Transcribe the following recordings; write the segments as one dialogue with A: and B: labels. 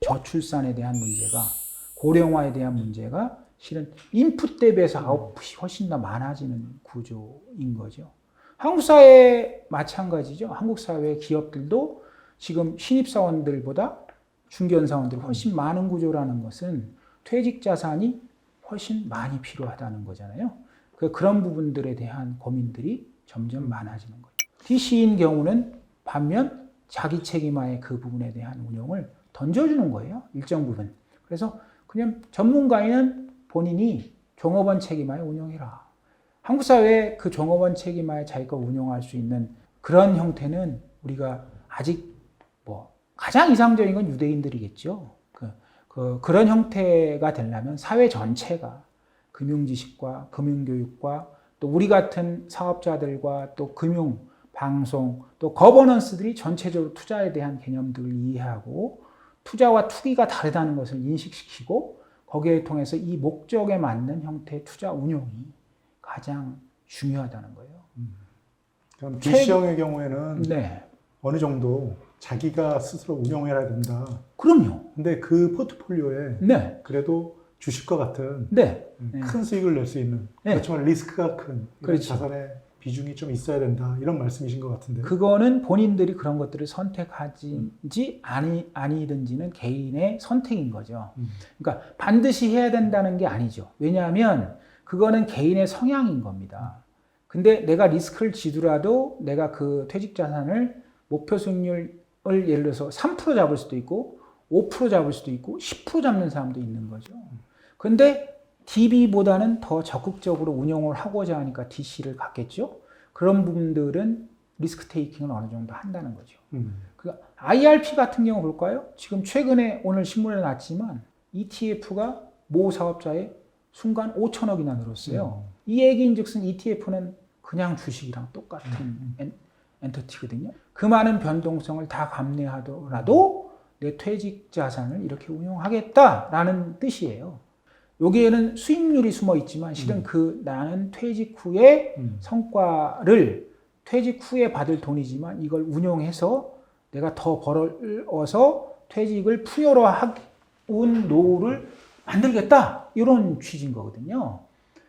A: 저출산에 대한 문제가, 고령화에 대한 문제가 실은 인풋 대비해서 아웃풋이 훨씬 더 많아지는 구조인 거죠. 한국 사회 마찬가지죠. 한국 사회 기업들도 지금 신입사원들보다 중견사원들이 훨씬 많은 구조라는 것은 퇴직 자산이 훨씬 많이 필요하다는 거잖아요. 그런 부분들에 대한 고민들이 점점 많아지는 거죠. DC인 경우는 반면 자기 책임화의 그 부분에 대한 운용을 던져주는 거예요. 일정 부분. 그래서 그냥 전문가인 본인이 종업원 책임화에 운용해라. 한국 사회에 그 종업원 책임화에 자기가 운용할 수 있는 그런 형태는 우리가 아직 가장 이상적인 건 유대인들이겠죠. 그런 형태가 되려면 사회 전체가 금융지식과 금융교육과 또 우리 같은 사업자들과 또 금융, 방송, 또 거버넌스들이 전체적으로 투자에 대한 개념들을 이해하고 투자와 투기가 다르다는 것을 인식시키고 거기에 통해서 이 목적에 맞는 형태의 투자 운용이 가장 중요하다는 거예요.
B: 그럼 DC형의 경우에는
A: 네.
B: 어느 정도 자기가 스스로 운영해야 된다.
A: 그럼요.
B: 근데 그 포트폴리오에
A: 네.
B: 그래도 주식과 같은
A: 네.
B: 큰 수익을 낼 수 있는
A: 네.
B: 그렇지만 리스크가 큰 이런
A: 그렇죠.
B: 자산의 비중이 좀 있어야 된다. 이런 말씀이신 것 같은데.
A: 그거는 본인들이 그런 것들을 선택하든지 아니든지는 개인의 선택인 거죠. 그러니까 반드시 해야 된다는 게 아니죠. 왜냐하면 그거는 개인의 성향인 겁니다. 근데 내가 리스크를 지더라도 내가 그 퇴직 자산을 목표 수익률을 예를 들어서 3% 잡을 수도 있고 5% 잡을 수도 있고 10% 잡는 사람도 있는 거죠. 근데 DB보다는 더 적극적으로 운용을 하고자 하니까 DC를 갖겠죠. 그런 부분들은 리스크 테이킹을 어느 정도 한다는 거죠. IRP 같은 경우 볼까요? 지금 최근에 오늘 신문에 났지만 ETF가 모 사업자의 순간 5천억이나 늘었어요. 이 얘기인즉슨 ETF는 그냥 주식이랑 똑같은 엔터티거든요. 그 많은 변동성을 다 감내하더라도 내 퇴직 자산을 이렇게 운용하겠다라는 뜻이에요. 여기에는 수익률이 숨어 있지만 실은 나는 퇴직 후에 성과를 퇴직 후에 받을 돈이지만 이걸 운용해서 내가 더 벌어서 퇴직을 풍요로운 노후를 만들겠다 이런 취지인 거거든요.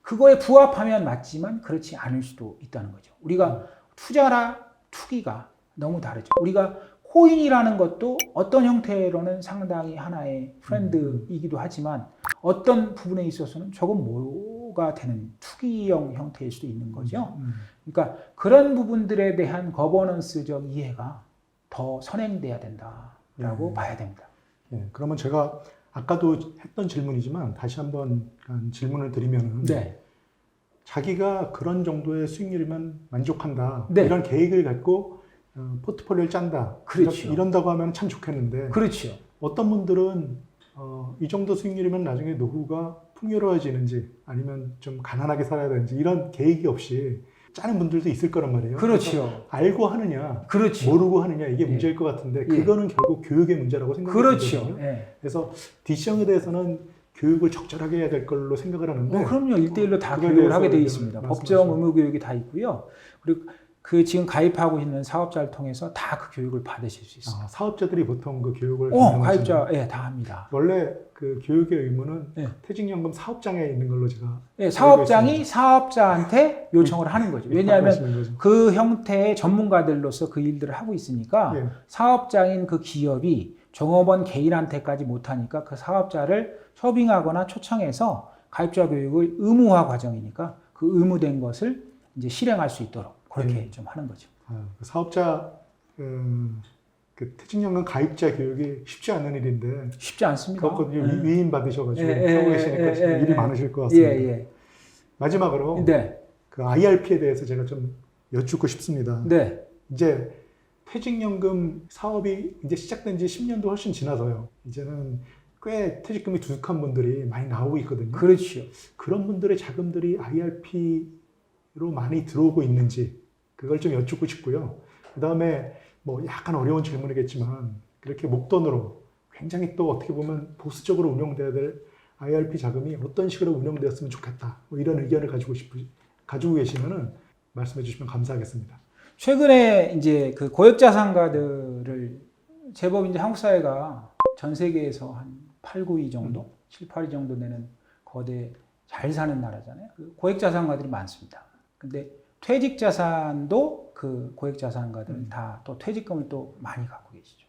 A: 그거에 부합하면 맞지만 그렇지 않을 수도 있다는 거죠. 우리가 투자라 투기가 너무 다르죠. 우리가 코인이라는 것도 어떤 형태로는 상당히 하나의 트렌드이기도 하지만 어떤 부분에 있어서는 조금 뭐가 되는 투기형 형태일 수도 있는 거죠. 그러니까 그런 부분들에 대한 거버넌스적 이해가 더 선행돼야 된다라고 봐야 됩니다.
B: 네, 그러면 제가 아까도 했던 질문이지만 다시 한번 질문을 드리면
A: 네.
B: 자기가 그런 정도의 수익률이면 만족한다.
A: 네.
B: 이런 계획을 갖고 포트폴리오를 짠다.
A: 그렇죠.
B: 이런다고 하면 참 좋겠는데
A: 그렇죠.
B: 어떤 분들은 이 정도 수익률이면 나중에 노후가 풍요로워지는지 아니면 좀 가난하게 살아야 되는지 이런 계획이 없이 짜는 분들도 있을 거란 말이에요.
A: 그렇죠.
B: 알고 하느냐,
A: 그렇죠.
B: 모르고 하느냐 이게 문제일 것 같은데 그거는 결국 교육의 문제라고 생각하거든요.
A: 그렇죠. 예.
B: 그래서 DC형에 대해서는 교육을 적절하게 해야 될 걸로 생각을 하는데
A: 그럼요. 1대1로 다
B: 그거에
A: 교육을 하게
B: 대해서
A: 되어 있습니다. 법정 의무 교육이 다 있고요. 그리고 지금 가입하고 있는 사업자를 통해서 다 그 교육을 받으실 수 있습니다.
B: 사업자들이 보통 그 교육을
A: 가입자 다 합니다.
B: 원래 그 교육의 의무는
A: 네.
B: 퇴직연금 사업장에 있는 걸로 제가
A: 사업장이 사업자한테 요청을 하는 거죠. 왜냐하면
B: 거죠.
A: 그 형태의 전문가들로서 그 일들을 하고 있으니까 사업장인 그 기업이 종업원 개인한테까지 못하니까 그 사업자를 협의하거나 초청해서 가입자 교육을 의무화 과정이니까 그 의무된 것을 이제 실행할 수 있도록 그렇게 좀 하는 거죠.
B: 사업자 그 퇴직연금 가입자 교육이 쉽지 않은 일인데
A: 쉽지 않습니다.
B: 그것도 위임 받으셔가지고 하고 계시니까 일이 많으실 것 같습니다. 마지막으로 그 IRP에 대해서 제가 좀 여쭙고 싶습니다. 이제 퇴직연금 사업이 이제 시작된 지 10년도 훨씬 지나서요. 이제는 꽤 퇴직금이 두둑한 분들이 많이 나오고 있거든요.
A: 그렇죠.
B: 그런 분들의 자금들이 IRP로 많이 들어오고 있는지 그걸 좀 여쭙고 싶고요. 그 다음에 뭐 약간 어려운 질문이겠지만 그렇게 목돈으로 굉장히 또 어떻게 보면 보수적으로 운영돼야 될 IRP 자금이 어떤 식으로 운영되었으면 좋겠다. 뭐 이런 의견을 가지고 계시면은 말씀해 주시면 감사하겠습니다.
A: 최근에 이제 그 고액자산가들을 제법 이제 한국 사회가 전 세계에서 한 8, 9위 정도, 7, 8위 정도 되는 거대 잘 사는 나라잖아요. 그 고액 자산가들이 많습니다. 근데 퇴직 자산도 그 고액 자산가들은 다 또 퇴직금을 또 많이 갖고 계시죠.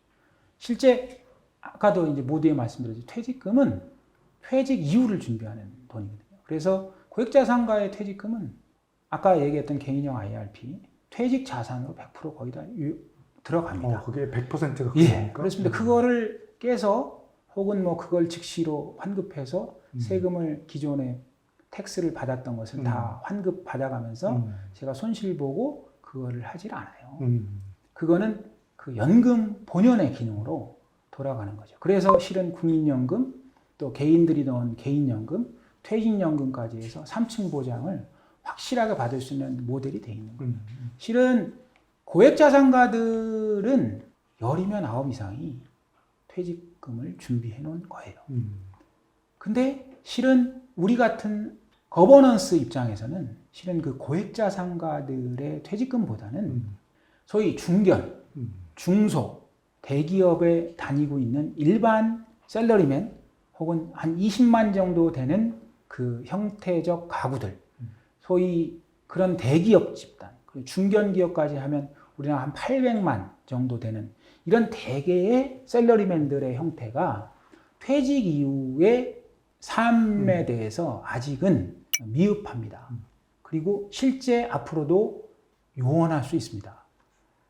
A: 실제 아까도 이제 모두에 말씀드렸죠. 퇴직금은 퇴직 이후를 준비하는 돈이거든요. 그래서 고액 자산가의 퇴직금은 아까 얘기했던 개인형 IRP 퇴직 자산으로 100% 거의 다 들어갑니다.
B: 그게 100%가
A: 예,
B: 그겁니까?
A: 그렇습니다. 그거를 깨서 혹은 뭐 그걸 즉시로 환급해서 세금을 기존에 텍스를 받았던 것을 다 환급 받아가면서 제가 손실 보고 그거를 하질 않아요. 그거는 그 연금 본연의 기능으로 돌아가는 거죠. 그래서 실은 국민연금 또 개인들이 넣은 개인연금, 퇴직연금까지 해서 3층 보장을 확실하게 받을 수 있는 모델이 돼 있는 거예요. 실은 고액자산가들은 10이면 9 이상이 퇴직금을 준비해 놓은 거예요. 근데 실은 우리 같은 거버넌스 입장에서는 실은 그 고액자산가들의 퇴직금보다는 소위 중견, 중소, 대기업에 다니고 있는 일반 셀러리맨 혹은 한 20만 정도 되는 그 형태적 가구들, 소위 그런 대기업 집단, 중견 기업까지 하면 우리나라 한 800만 정도 되는 이런 대개의 셀러리맨들의 형태가 퇴직 이후의 삶에 대해서 아직은 미흡합니다. 그리고 실제 앞으로도 요원할 수 있습니다.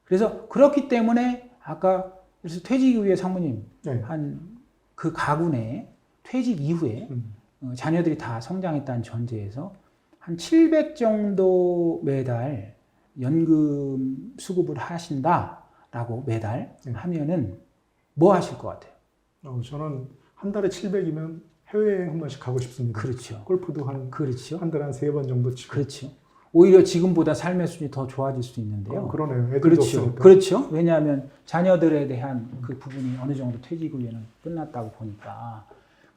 A: 그래서 그렇기 때문에 아까 그래서 퇴직 이후에 상무님
B: 네.
A: 한 그 가구 내에 퇴직 이후에 자녀들이 다 성장했다는 전제에서 한 700 정도 매달 연금 수급을 하신다라고 매달 하면은 뭐 하실 것 같아요?
B: 저는 한 달에 700이면 해외여행 한 번씩 가고 싶습니다.
A: 그렇죠.
B: 골프도 한
A: 그렇죠.
B: 달에 한 3번 정도 치고.
A: 그렇죠. 오히려 지금보다 삶의 수준이 더 좋아질 수 있는데요.
B: 그러네요. 애들도
A: 그렇죠.
B: 없으니까.
A: 그렇죠. 왜냐하면 자녀들에 대한 그 부분이 어느 정도 퇴직 후에는 끝났다고 보니까.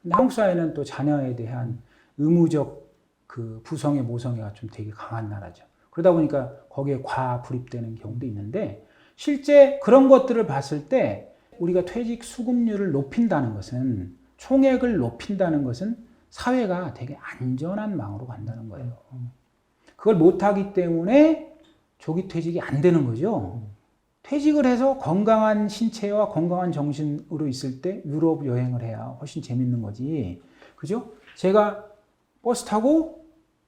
A: 근데 한국 사회는 또 자녀에 대한 의무적 그 부성애 모성애가 좀 되게 강한 나라죠. 그러다 보니까 거기에 과불입되는 경우도 있는데 실제 그런 것들을 봤을 때 우리가 퇴직 수급률을 높인다는 것은 총액을 높인다는 것은 사회가 되게 안전한 망으로 간다는 거예요. 그걸 못하기 때문에 조기 퇴직이 안 되는 거죠. 퇴직을 해서 건강한 신체와 건강한 정신으로 있을 때 유럽 여행을 해야 훨씬 재밌는 거지. 그죠? 제가 버스 타고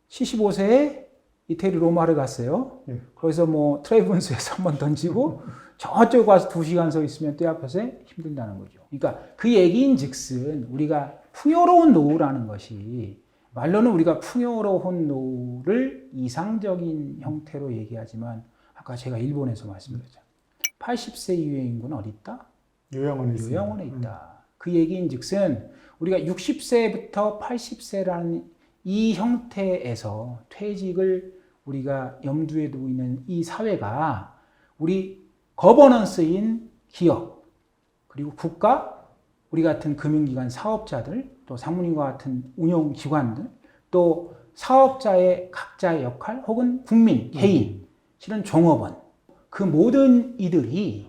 A: 75세에 이태리 로마를 갔어요. 거기서 뭐 트레이븐스에서 한번 던지고 저쪽 가서 2시간 서 있으면 때 앞에서 힘들다는 거죠. 그러니까 그 얘기인 즉슨 우리가 풍요로운 노후라는 것이 말로는 우리가 풍요로운 노후를 이상적인 형태로 얘기하지만 아까 제가 일본에서 말씀드렸죠. 80세 이후의 인구는 어디 있다? 요양원에 있다. 그 얘기인 즉슨 우리가 60세부터 80세라는 이 형태에서 퇴직을 우리가 염두에 두고 있는 이 사회가 우리 거버넌스인 기업 그리고 국가 우리 같은 금융기관 사업자들 또 상무님과 같은 운용기관들 또 사업자의 각자의 역할 혹은 국민, 개인 실은 종업원 그 모든 이들이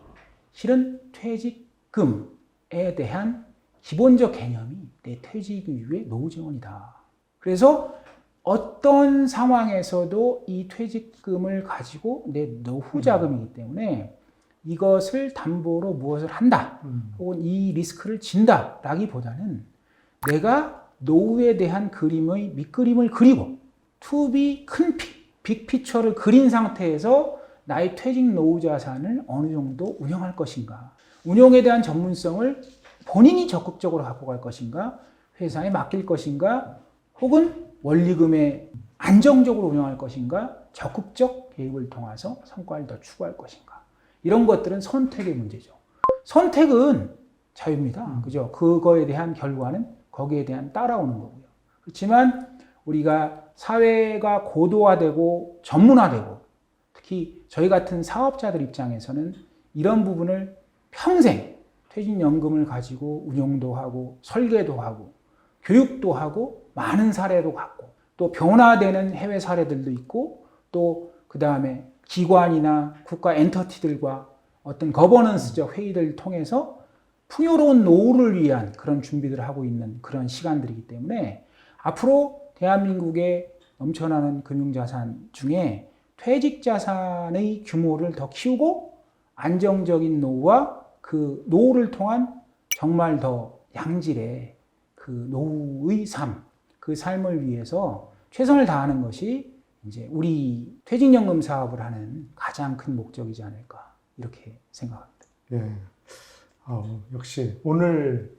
A: 실은 퇴직금에 대한 기본적 개념이 내 퇴직 이후의 노후재원이다. 그래서 어떤 상황에서도 이 퇴직금을 가지고 내 노후 자금이기 때문에 이것을 담보로 무엇을 한다 혹은 이 리스크를 진다 라기보다는 내가 노후에 대한 그림의 밑그림을 그리고 투비 큰 빅피처를 그린 상태에서 나의 퇴직 노후 자산을 어느 정도 운영할 것인가 운용에 대한 전문성을 본인이 적극적으로 갖고 갈 것인가 회사에 맡길 것인가 혹은 원리금에 안정적으로 운영할 것인가 적극적 개입을 통해서 성과를 더 추구할 것인가 이런 것들은 선택의 문제죠. 선택은 자유입니다. 그죠? 그거에 대한 결과는 거기에 대한 따라오는 거고요. 그렇지만 우리가 사회가 고도화되고 전문화되고 특히 저희 같은 사업자들 입장에서는 이런 부분을 평생 퇴직연금을 가지고 운용도 하고 설계도 하고 교육도 하고 많은 사례도 갖고 또 변화되는 해외 사례들도 있고 또 그 다음에 기관이나 국가 엔터티들과 어떤 거버넌스적 회의들을 통해서 풍요로운 노후를 위한 그런 준비들을 하고 있는 그런 시간들이기 때문에 앞으로 대한민국의 넘쳐나는 금융자산 중에 퇴직자산의 규모를 더 키우고 안정적인 노후와 그 노후를 통한 정말 더 양질의 그 노후의 삶, 그 삶을 위해서 최선을 다하는 것이 이제 우리 퇴직연금 사업을 하는 가장 큰 목적이지 않을까 이렇게 생각합니다.
B: 예. 역시 오늘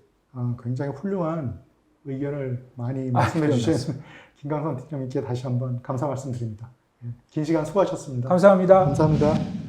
B: 굉장히 훌륭한 의견을 많이 말씀해 주신 김강선 팀장님께 다시 한번 감사 말씀드립니다. 긴 시간 수고하셨습니다.
A: 감사합니다.
B: 감사합니다.